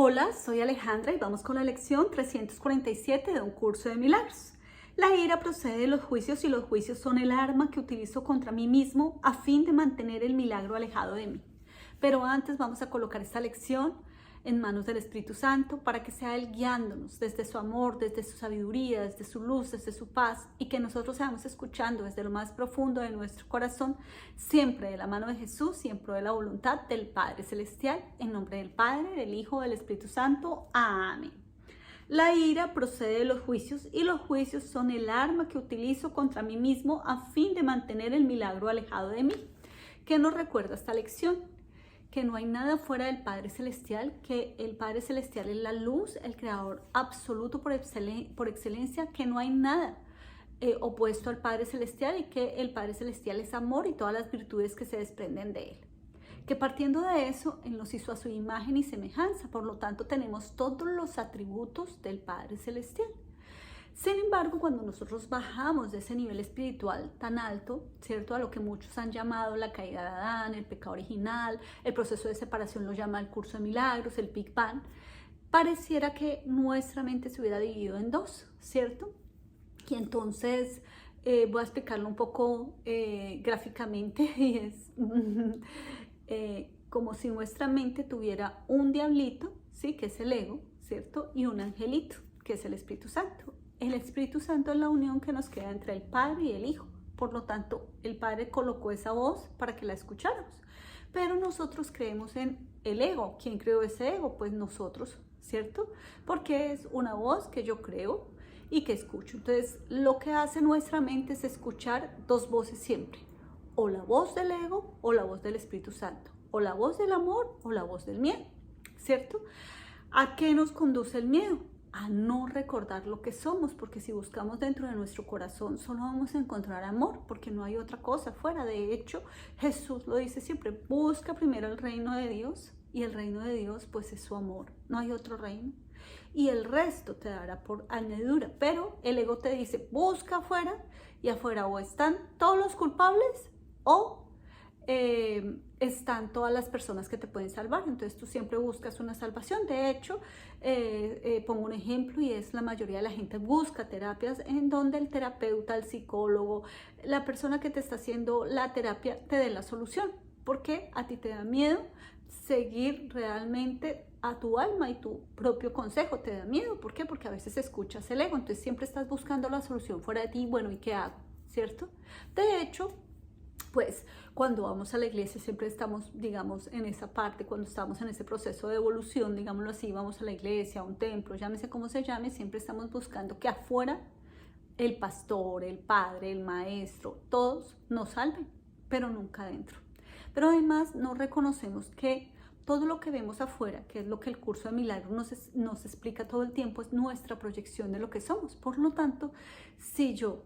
Hola, soy Alejandra y vamos con la lección 347 de un curso de milagros. La ira procede de los juicios y los juicios son el arma que utilizo contra mí mismo a fin de mantener el milagro alejado de mí. Pero antes vamos a colocar esta lección en manos del Espíritu Santo para que sea Él guiándonos desde su amor, desde su sabiduría, desde su luz, desde su paz y que nosotros seamos escuchando desde lo más profundo de nuestro corazón, siempre de la mano de Jesús, siempre de la voluntad del Padre Celestial, en nombre del Padre, del Hijo, del Espíritu Santo. Amén. La ira procede de los juicios y los juicios son el arma que utilizo contra mí mismo a fin de mantener el milagro alejado de mí. ¿Qué nos recuerda esta lección? Que no hay nada fuera del Padre Celestial, que el Padre Celestial es la luz, el creador absoluto por excelencia, que no hay nada opuesto al Padre Celestial y que el Padre Celestial es amor y todas las virtudes que se desprenden de él. Que partiendo de eso, Él nos hizo a su imagen y semejanza, por lo tanto tenemos todos los atributos del Padre Celestial. Sin embargo, cuando nosotros bajamos de ese nivel espiritual tan alto, ¿cierto? A lo que muchos han llamado la caída de Adán, el pecado original, el proceso de separación lo llama el curso de milagros, el Big Bang, pareciera que nuestra mente se hubiera dividido en dos, ¿cierto? Y entonces voy a explicarlo un poco gráficamente y es como si nuestra mente tuviera un diablito, ¿sí? Que es el ego, ¿cierto? Y un angelito, que es el Espíritu Santo. El Espíritu Santo es la unión que nos queda entre el Padre y el Hijo. Por lo tanto, el Padre colocó esa voz para que la escucháramos. Pero nosotros creemos en el ego. ¿Quién creó ese ego? Pues nosotros, ¿cierto? Porque es una voz que yo creo y que escucho. Entonces, lo que hace nuestra mente es escuchar dos voces siempre. O la voz del ego o la voz del Espíritu Santo. O la voz del amor o la voz del miedo, ¿cierto? ¿A qué nos conduce el miedo? A no recordar lo que somos, porque si buscamos dentro de nuestro corazón solo vamos a encontrar amor, porque no hay otra cosa afuera. De hecho, Jesús lo dice siempre, busca primero el reino de Dios, y el reino de Dios pues es su amor, no hay otro reino, y el resto te dará por añadidura. Pero el ego te dice, busca afuera, y afuera o están todos los culpables o están todas las personas que te pueden salvar. Entonces tú siempre buscas una salvación. De hecho, pongo un ejemplo y es la mayoría de la gente busca terapias en donde el terapeuta, el psicólogo, la persona que te está haciendo la terapia te dé la solución, porque a ti te da miedo seguir realmente a tu alma y tu propio consejo te da miedo. ¿Por qué? Porque a veces escuchas el ego, entonces siempre estás buscando la solución fuera de ti. Bueno, ¿y qué hago? ¿Cierto? De hecho, pues cuando vamos a la iglesia siempre estamos, digamos, en esa parte, cuando estamos en ese proceso de evolución, digámoslo así, vamos a la iglesia, a un templo, llámese como se llame, siempre estamos buscando que afuera el pastor, el padre, el maestro, todos nos salven, pero nunca adentro. Pero además no reconocemos que todo lo que vemos afuera, que es lo que el curso de milagros nos explica todo el tiempo, es nuestra proyección de lo que somos. Por lo tanto, si yo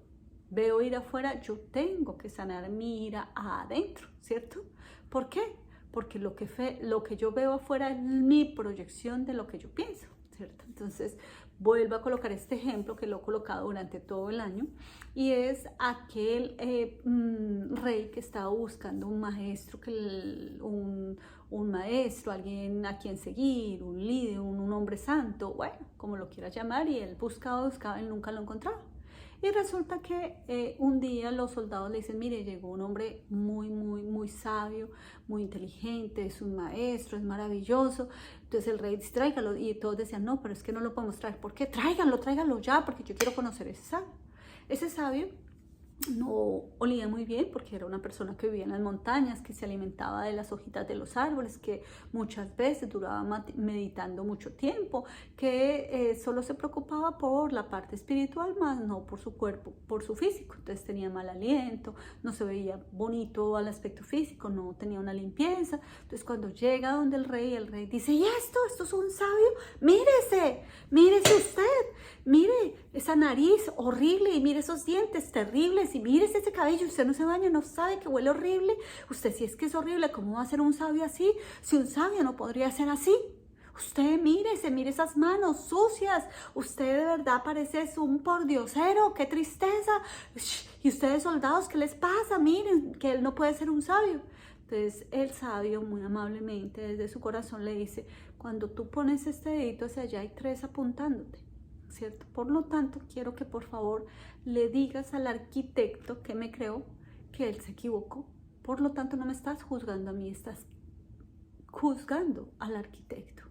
veo ir afuera, yo tengo que sanar mi ira adentro, ¿cierto? ¿Por qué? Porque lo que yo veo afuera es mi proyección de lo que yo pienso, ¿cierto? Entonces, vuelvo a colocar este ejemplo que lo he colocado durante todo el año y es aquel rey que estaba buscando un maestro, un maestro, alguien a quien seguir, un líder, un hombre santo, bueno, como lo quieras llamar, y él buscaba, él nunca lo encontraba. Y resulta que un día los soldados le dicen, mire, llegó un hombre muy sabio, muy inteligente, es un maestro, es maravilloso. Entonces el rey dice, tráigalo. Y todos decían, no, pero es que no lo podemos traer. ¿Por qué? Tráiganlo ya, porque yo quiero conocer ese sabio. Ese sabio no olía muy bien porque era una persona que vivía en las montañas, que se alimentaba de las hojitas de los árboles, que muchas veces duraba meditando mucho tiempo, que solo se preocupaba por la parte espiritual, más no por su cuerpo, por su físico. Entonces tenía mal aliento, no se veía bonito al aspecto físico, no tenía una limpieza. Entonces cuando llega donde el rey dice, ¿y esto? ¿Esto es un sabio? Mírese usted, mire esa nariz horrible y mire esos dientes terribles y mire ese cabello, usted no se baña, no sabe que huele horrible, usted si es que es horrible, ¿cómo va a ser un sabio así? Si un sabio no podría ser así. Usted mírese, mire esas manos sucias, usted de verdad parece un pordiosero, qué tristeza. Y ustedes soldados, ¿qué les pasa? Miren, que él no puede ser un sabio. Entonces el sabio muy amablemente desde su corazón le dice, Cuando tú pones este dedito hacia allá hay 3 apuntándote, ¿cierto? Por lo tanto, quiero que por favor le digas al arquitecto que me creó que él se equivocó. Por lo tanto, no me estás juzgando a mí, estás juzgando al arquitecto.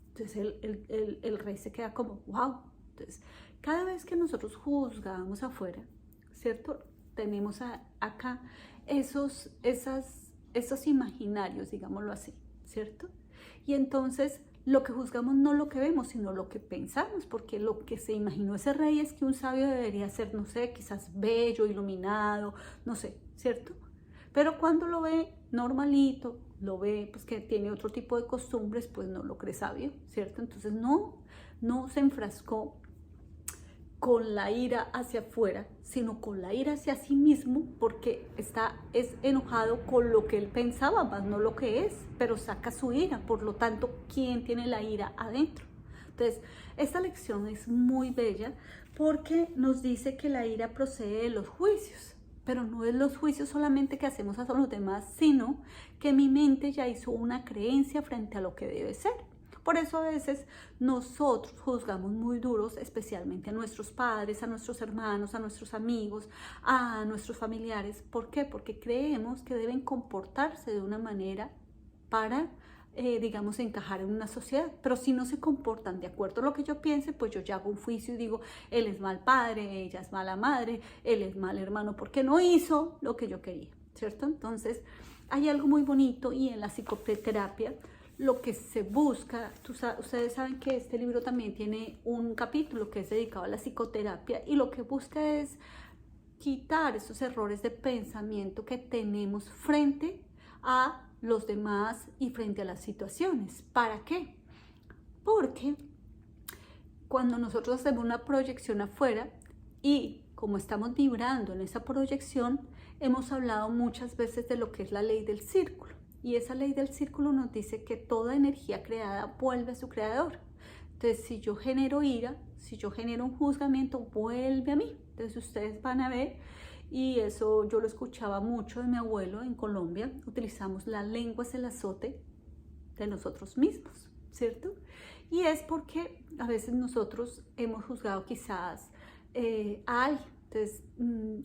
Entonces el rey se queda como, wow. Entonces, cada vez que nosotros juzgamos afuera, ¿cierto? Tenemos acá esos imaginarios, digámoslo así, ¿cierto? Y entonces lo que juzgamos no lo que vemos, sino lo que pensamos, porque lo que se imaginó ese rey es que un sabio debería ser, no sé, quizás bello, iluminado, no sé, ¿cierto? Pero cuando lo ve normalito, lo ve pues que tiene otro tipo de costumbres, pues no lo cree sabio, ¿cierto? Entonces no se enfrascó con la ira hacia afuera, sino con la ira hacia sí mismo, porque es enojado con lo que él pensaba, más no lo que es, pero saca su ira. Por lo tanto, ¿quién tiene la ira adentro? Entonces, esta lección es muy bella porque nos dice que la ira procede de los juicios, pero no es los juicios solamente que hacemos a los demás, sino que mi mente ya hizo una creencia frente a lo que debe ser. Por eso a veces nosotros juzgamos muy duros, especialmente a nuestros padres, a nuestros hermanos, a nuestros amigos, a nuestros familiares. ¿Por qué? Porque creemos que deben comportarse de una manera para, digamos, encajar en una sociedad. Pero si no se comportan de acuerdo a lo que yo piense, pues yo ya hago un juicio y digo, él es mal padre, ella es mala madre, él es mal hermano porque no hizo lo que yo quería, ¿cierto? Entonces, hay algo muy bonito y en la psicoterapia lo que se busca, ustedes saben que este libro también tiene un capítulo que es dedicado a la psicoterapia y lo que busca es quitar esos errores de pensamiento que tenemos frente a los demás y frente a las situaciones. ¿Para qué? Porque cuando nosotros hacemos una proyección afuera y como estamos vibrando en esa proyección, hemos hablado muchas veces de lo que es la ley del círculo. Y esa ley del círculo nos dice que toda energía creada vuelve a su creador. Entonces, si yo genero ira, si yo genero un juzgamiento, vuelve a mí. Entonces, ustedes van a ver, y eso yo lo escuchaba mucho de mi abuelo en Colombia, utilizamos la lengua es el azote de nosotros mismos, ¿cierto? Y es porque a veces nosotros hemos juzgado quizás a alguien. Entonces,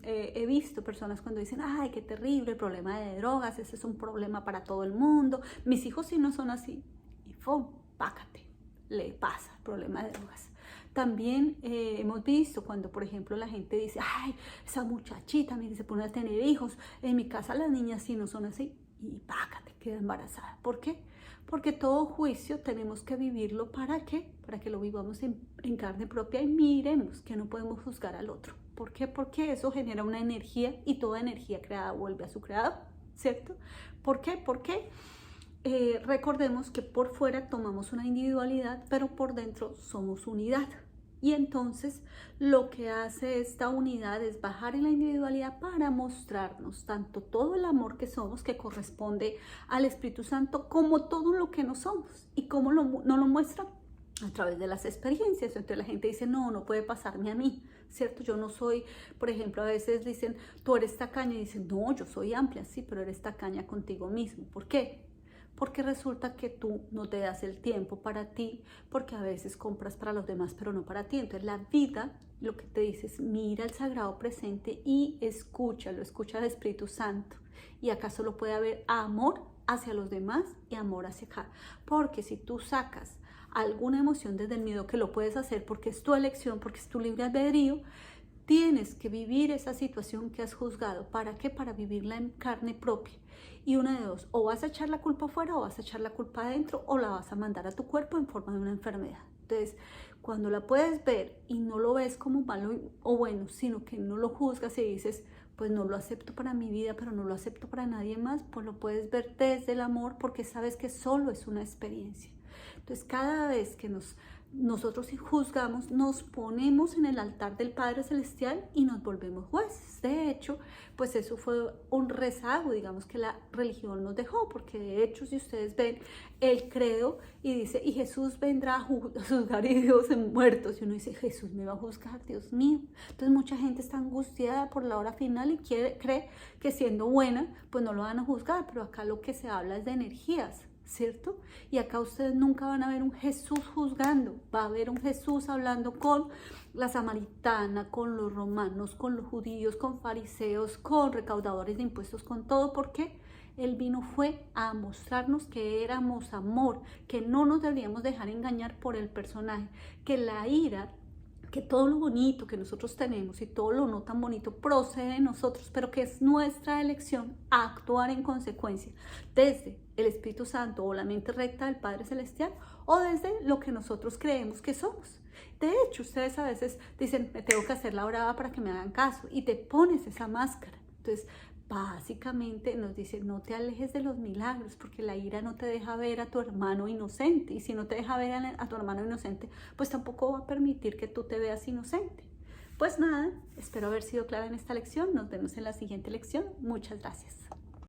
he visto personas cuando dicen, ay, qué terrible el problema de drogas, ese es un problema para todo el mundo, mis hijos sí no son así, y ¡fum! Pácate, le pasa el problema de drogas. También hemos visto cuando, por ejemplo, la gente dice, ay, esa muchachita, mire, se pone a tener hijos, en mi casa las niñas sí no son así, y pácate, queda embarazada. ¿Por qué? Porque todo juicio tenemos que vivirlo, ¿para qué? Para que lo vivamos en carne propia y miremos que no podemos juzgar al otro. ¿Por qué? Porque eso genera una energía y toda energía creada vuelve a su creador, ¿cierto? ¿Por qué? Porque recordemos que por fuera tomamos una individualidad, pero por dentro somos unidad. Y entonces lo que hace esta unidad es bajar en la individualidad para mostrarnos tanto todo el amor que somos, que corresponde al Espíritu Santo, como todo lo que no somos. ¿Y cómo no lo muestra? A través de las experiencias. Entonces la gente dice, no puede pasarme a mí, ¿cierto? Yo no soy, por ejemplo, a veces dicen, tú eres tacaña, y dicen, no, yo soy amplia, sí, pero eres tacaña contigo mismo. ¿Por qué? Porque resulta que tú no te das el tiempo para ti, porque a veces compras para los demás, pero no para ti. Entonces la vida lo que te dice es, mira el sagrado presente y escúchalo, escucha al Espíritu Santo. Y acá solo puede haber amor hacia los demás y amor hacia acá. Porque si tú sacas alguna emoción desde el miedo, que lo puedes hacer porque es tu elección, porque es tu libre albedrío, tienes que vivir esa situación que has juzgado. ¿Para qué? Para vivirla en carne propia. Y una de dos, o vas a echar la culpa afuera o vas a echar la culpa adentro, o la vas a mandar a tu cuerpo en forma de una enfermedad. Entonces, cuando la puedes ver y no lo ves como malo o bueno, sino que no lo juzgas y dices, pues no lo acepto para mi vida, pero no lo acepto para nadie más, pues lo puedes ver desde el amor, porque sabes que solo es una experiencia. Entonces, cada vez que nosotros juzgamos, nos ponemos en el altar del Padre Celestial y nos volvemos jueces. De hecho, pues eso fue un rezago, digamos, que la religión nos dejó, porque de hecho, si ustedes ven el credo y dice, y Jesús vendrá a juzgar y Dios en muertos, y uno dice, Jesús me va a juzgar, Dios mío. Entonces mucha gente está angustiada por la hora final y cree que siendo buena, pues no lo van a juzgar, pero acá lo que se habla es de energías, ¿cierto? Y acá ustedes nunca van a ver un Jesús juzgando, va a haber un Jesús hablando con la samaritana, con los romanos, con los judíos, con fariseos, con recaudadores de impuestos, con todo. ¿Por qué? Él vino fue a mostrarnos que éramos amor, que no nos deberíamos dejar engañar por el personaje, que la ira, que todo lo bonito que nosotros tenemos y todo lo no tan bonito procede de nosotros, pero que es nuestra elección actuar en consecuencia desde el Espíritu Santo o la mente recta del Padre Celestial o desde lo que nosotros creemos que somos. De hecho, ustedes a veces dicen, me tengo que hacer la brava para que me hagan caso y te pones esa máscara. Entonces, básicamente nos dice, no te alejes de los milagros, porque la ira no te deja ver a tu hermano inocente, y si no te deja ver a tu hermano inocente, pues tampoco va a permitir que tú te veas inocente. Pues nada, espero haber sido clara en esta lección. Nos vemos en la siguiente lección. Muchas gracias.